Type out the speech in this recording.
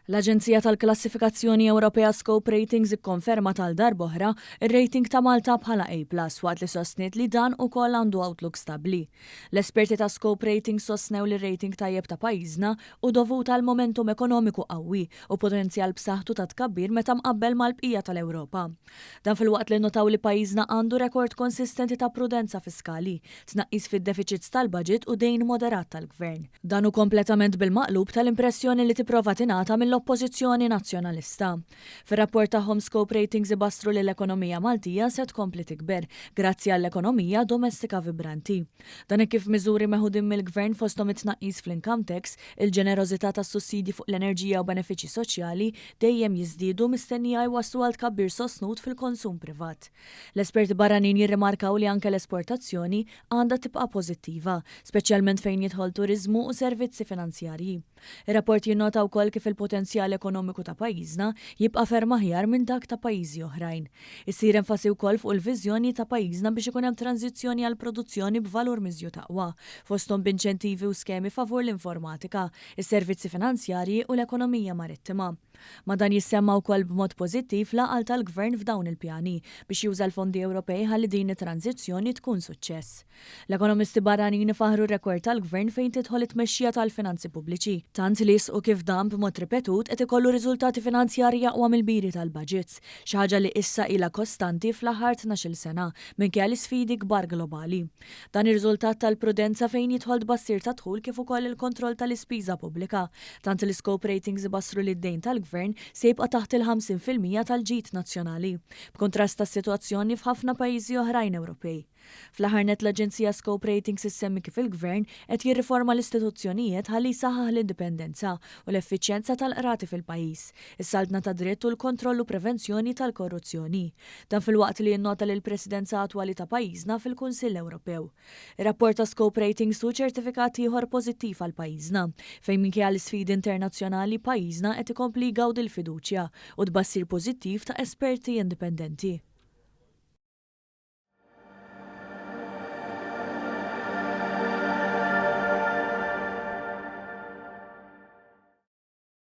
L-Aġenzija tal-Klassifikazzjoni Ewropea Scope Ratings ikkonferma tal-darb'oħra ir-rating ta' Malta bħala A+ waqt li sostniet li dan ukoll għandu outlook stabbli. L-esperti ta' Scope Ratings sostnew li rating tajjeb ta' pajjiżna u dovuta għal momentum ekonomiku qawwi u potenzjal b'saħħtu ta' tkabbir meta mqabbel mal-bqija tal-Ewropa. Dan fil-waqt li notaw li pajjiżna għandu rekord konsistenti ta' prudenza fiskali, tnaqqis fid-deficits tal-budget u dejn moderat tal-Gvern. Dan hu kompletament bil-maqlub tal-impressjoni li tipprova tingħata mill-oppożizzjoni nazzjonalista. Fir-rapport tagħhom Scope Ratings ibastru li l-ekonomija Maltija se tkompli tikber grazzi għall-ekonomija domestika vibranti. Dan kif miżuri meħudin mill-Gvern fosthom it-tnaqqis fl-income tax, il-ġenerożità tas-sussidji fuq l-enerġija u benefiċċji soċjali dejjem jiżdiedu mistennija jwasslu għal tkabbir sostnut fil-konsum privat. L-esperti barranin jirrimarkaw li anke l-esportazzjoni għandha tibqa' pożittiva, speċjalment fejn jidħol turiżmu u servizzi finanzjarji. Ir-rapport jinnota wkoll kif il-potenzjal ekonomiku ta' pajjiżna jibqa' ferm aħjar minn dak ta' pajjiżi oħrajn. Issir enfasi wkoll fuq il-viżjoni ta' pajjiżna biex ikun hemm tranzizzjoni għal produzzjoni b'valur miżjud aqwa, fosthom b'inċentivi u skemi favur l-informatika, is-servizzi finanzjarji u l-ekonomija marittima. Ma dan jissemma wkoll b'mod pożittiv l-għaqal tal-Gvern f'dawn il-pjani biex juża l-fondi Ewropej ħalli din it-tranzizzjoni tkun suċċess. L-ekonomisti barranin ifaħru r-rekord tal-Gvern fejn tidħol it-tmexxija tal-finanzi pubbliċi. Tant li u kif dan b'mod ripetut qed ikollu riżultati finanzjarji aqwa mill-biri tal-budgets, xi ħaġa li issa ilha kostanti fl-aħħar 12-il sena minkejja l-isfidi kbar globali. Dan ir-riżultat tal-prudenza fejn jidħol tbassir ta' dħul kif ukoll il-kontroll tal-ispiża pubblika, tant l-Scope Ratings ibassru li d-dejn tal-Gvern se jibqa' taħt il-50% tal-ġid nazzjonali, b'kontrast tas-sitwazzjoni f'ħafna pajjiżi oħrajn Ewropej. Fl-aħħar net l-Aġenzija Scope Ratings issemmi kif il-Gvern qed jirriforma l-istituzzjonijiet ħalli jsaħħaħ l-indipendenza u l-effiċjenza tal-qrati fil-pajjiż, is-saldna ta' dritt u l-kontroll u prevenzjoni tal-korruzzjoni. Dan fil-waqt li jinnota lil presidenza attwali ta' pajjiżna fil-Kunsill Ewropew. Ir-rapport ta' Scope Ratings u ċertifikat ieħor pożittiv għal pajjiżna, fejn minkejja l-isfidi internazzjonali pajjiżna qed ikompli jgawdi l-fiduċja u tbassir pożittiv ta' esperti indipendenti.